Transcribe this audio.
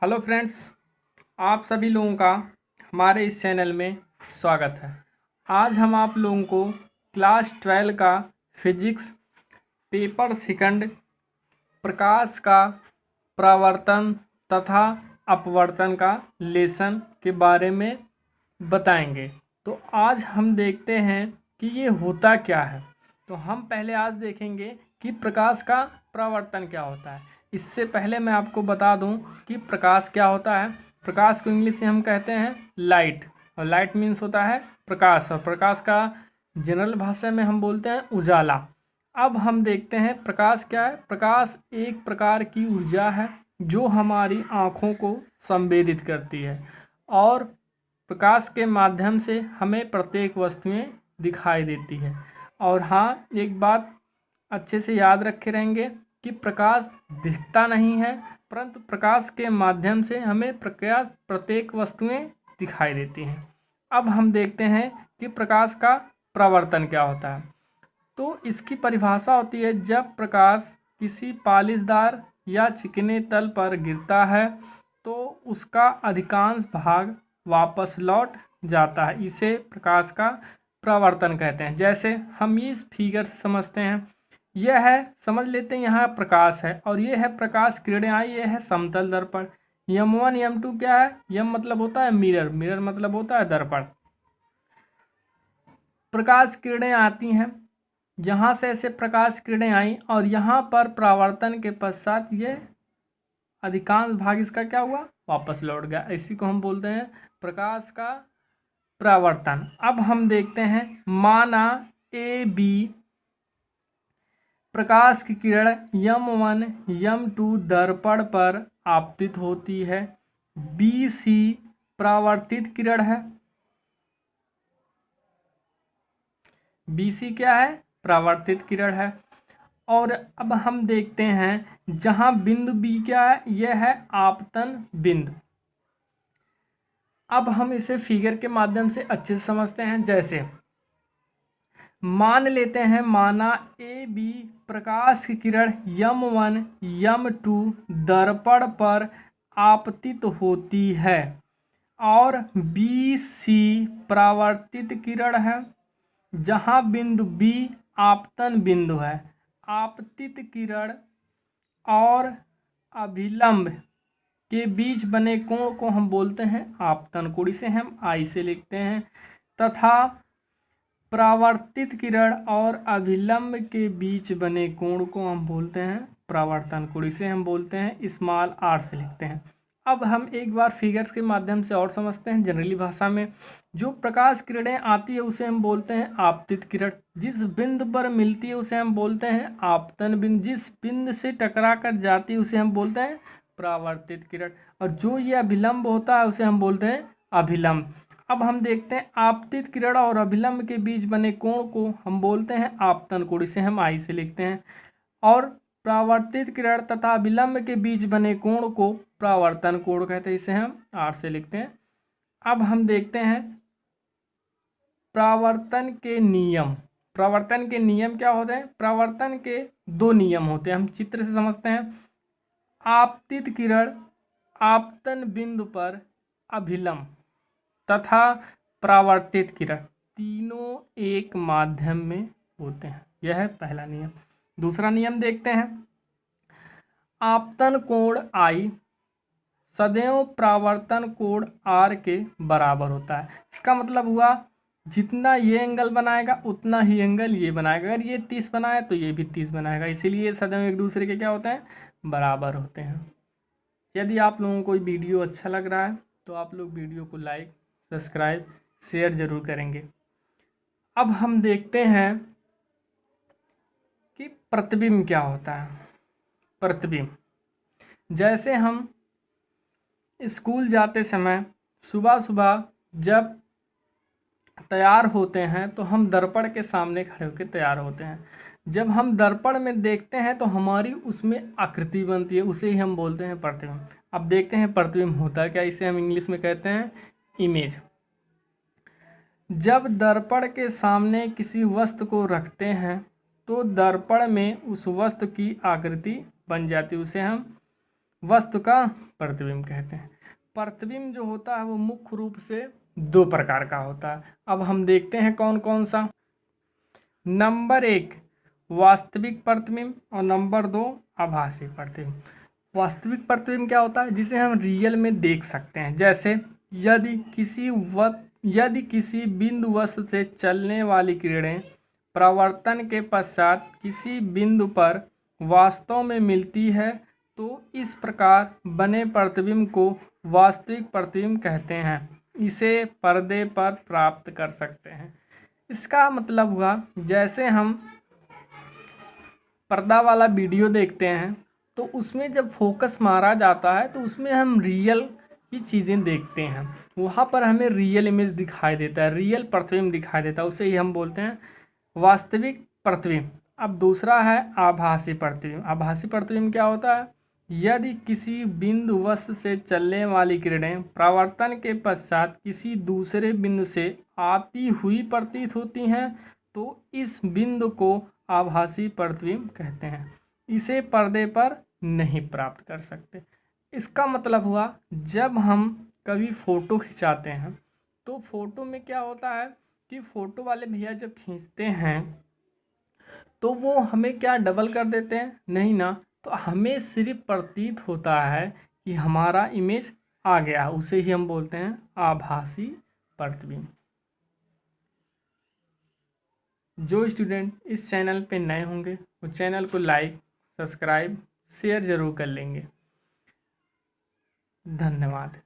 Hello friends, आप सभी लोगों का हमारे इस चैनल में स्वागत है। आज हम आप लोगों को क्लास 12 का फिजिक्स पेपर सेकंड प्रकाश का परावर्तन तथा अपवर्तन का लेसन के बारे में बताएंगे। तो आज हम देखते हैं कि ये होता क्या है। तो हम पहले आज देखेंगे कि प्रकाश का परावर्तन क्या होता है। इससे पहले मैं आपको बता दूं कि प्रकाश क्या होता है। प्रकाश को इंग्लिश में हम कहते हैं लाइट, और लाइट मीन्स होता है प्रकाश, और प्रकाश का जनरल भाषा में हम बोलते हैं उजाला। अब हम देखते हैं प्रकाश क्या है। प्रकाश एक प्रकार की ऊर्जा है जो हमारी आँखों को संवेदित करती है, और प्रकाश के माध्यम से हमें प्रत्येक वस्तुएं दिखाई देती है। और हाँ, एक बात अच्छे से याद रखे रहेंगे कि प्रकाश दिखता नहीं है, परंतु प्रकाश के माध्यम से हमें प्रत्येक वस्तुएं दिखाई देती हैं। अब हम देखते हैं कि प्रकाश का परावर्तन क्या होता है। तो इसकी परिभाषा होती है, जब प्रकाश किसी पालिशदार या चिकने तल पर गिरता है तो उसका अधिकांश भाग वापस लौट जाता है। इसे प्रकाश का परावर्तन कहते हैं। जैसे हम इस फिगर से समझते हैं, यह है, समझ लेते हैं यहाँ प्रकाश है, और ये है प्रकाश किरणें आई, ये है समतल दर्पण। M1 M2 क्या है? M मतलब होता है मिरर, मिरर मतलब होता है दर्पण। प्रकाश किरणें आती हैं, यहाँ से ऐसे प्रकाश किरणें आई और यहाँ पर परावर्तन के पश्चात ये अधिकांश भाग इसका क्या हुआ? वापस लौट गया। इसी को हम बोलते हैं प्रकाश का परावर्तन। अब हम देखते हैं, माना AB प्रकाश की किरण M1 M2 दर्पण पर आपतित होती है। BC परावर्तित किरण है। BC क्या है? परावर्तित किरण है। और अब हम देखते हैं, जहां बिंदु B क्या है? यह है आपतन बिंदु। अब हम इसे फिगर के माध्यम से अच्छे से समझते हैं। जैसे मान लेते हैं, माना AB प्रकाश की किरण M1 M2 दर्पण पर आपतित होती है, और BC परावर्तित किरण है। जहां बिंदु B आपतन बिंदु है, आपतित किरण और अभिलंब के बीच बने कोण को हम बोलते हैं आपतन कोण। इसे हम I से लिखते हैं। तथा परावर्तित किरण और अभिलंब के बीच बने कोण को हम बोलते हैं परावर्तन कोण। इसे हम बोलते हैं स्मॉल r से लिखते हैं। अब हम एक बार फिगर्स के माध्यम से और समझते हैं। जनरली भाषा में जो प्रकाश किरणें आती है उसे हम बोलते हैं आपतित किरण। जिस बिंदु पर मिलती है उसे हम बोलते हैं आपतन बिंदु। जिस बिंदु से टकरा कर जाती है उसे हम बोलते हैं परावर्तित किरण। और जो ये अभिलंब होता है उसे हम बोलते हैं अभिलंब। अब हम देखते हैं, आपतित किरण और अभिलंब के बीच बने कोण को हम बोलते हैं आपतन कोण। इसे हम I से लिखते हैं। और परावर्तित किरण तथा अभिलंब के बीच बने कोण को परावर्तन कोण कहते हैं। इसे हम R से लिखते हैं। अब हम देखते हैं परावर्तन के नियम। परावर्तन के नियम क्या होते हैं? परावर्तन के दो नियम होते हैं, हम चित्र से समझते हैं। आपतित किरण आपतन बिंदु पर अभिलंब तथा परावर्तित किरण तीनों एक माध्यम में होते हैं। यह है पहला नियम। दूसरा नियम देखते हैं, आपतन कोण I सदैव परावर्तन कोण R के बराबर होता है। इसका मतलब हुआ, जितना ये एंगल बनाएगा उतना ही एंगल ये बनाएगा। अगर ये 30 बनाए तो ये भी 30 बनाएगा। इसीलिए सदैव एक दूसरे के क्या होते हैं? बराबर होते हैं। यदि आप लोगों को वीडियो अच्छा लग रहा है तो आप लोग वीडियो को लाइक, सब्सक्राइब, शेयर जरूर करेंगे। अब हम देखते हैं कि प्रतिबिंब क्या होता है। प्रतिबिंब, जैसे हम स्कूल जाते समय सुबह सुबह जब तैयार होते हैं तो हम दर्पण के सामने खड़े होकर तैयार होते हैं। जब हम दर्पण में देखते हैं तो हमारी उसमें आकृति बनती है, उसे ही हम बोलते हैं प्रतिबिंब। अब देखते हैं प्रतिबिंब होता है क्या। इसे हम इंग्लिश में कहते हैं इमेज। जब दर्पण के सामने किसी वस्तु को रखते हैं तो दर्पण में उस वस्तु की आकृति बन जाती है, उसे हम वस्तु का प्रतिबिंब कहते हैं। प्रतिबिंब जो होता है वो मुख्य रूप से दो प्रकार का होता है। अब हम देखते हैं कौन कौन सा। नंबर 1 वास्तविक प्रतिबिंब और नंबर 2 आभासी प्रतिबिंब। वास्तविक प्रतिबिंब क्या होता है? जिसे हम रियल में देख सकते हैं। जैसे यदि किसी बिंदु वस्तु से चलने वाली किरणें परावर्तन के पश्चात किसी बिंदु पर वास्तव में मिलती है तो इस प्रकार बने प्रतिबिंब को वास्तविक प्रतिबिंब कहते हैं। इसे पर्दे पर प्राप्त कर सकते हैं। इसका मतलब हुआ, जैसे हम पर्दा वाला वीडियो देखते हैं तो उसमें जब फोकस मारा जाता है तो उसमें हम रियल की चीज़ें देखते हैं, वहाँ पर हमें रियल इमेज दिखाई देता है, रियल प्रतिबिंब दिखाई देता है, उसे ही हम बोलते हैं वास्तविक प्रतिबिंब। अब दूसरा है आभासी प्रतिबिंब। आभासी प्रतिबिंब क्या होता है? यदि किसी बिंदु वस्तु से चलने वाली किरणें परावर्तन के पश्चात किसी दूसरे बिंदु से आती हुई प्रतीत होती हैं तो इस बिंदु को आभासी प्रतिबिंब कहते हैं। इसे पर्दे पर नहीं प्राप्त कर सकते। इसका मतलब हुआ, जब हम कभी फ़ोटो खिंचाते हैं तो फ़ोटो में क्या होता है कि फ़ोटो वाले भैया जब खींचते हैं तो वो हमें क्या डबल कर देते हैं? नहीं ना। तो हमें सिर्फ प्रतीत होता है कि हमारा इमेज आ गया, उसे ही हम बोलते हैं आभासी प्रतिबिंब। जो स्टूडेंट इस चैनल पे नए होंगे वो चैनल को लाइक, सब्सक्राइब, शेयर ज़रूर कर लेंगे। धन्यवाद।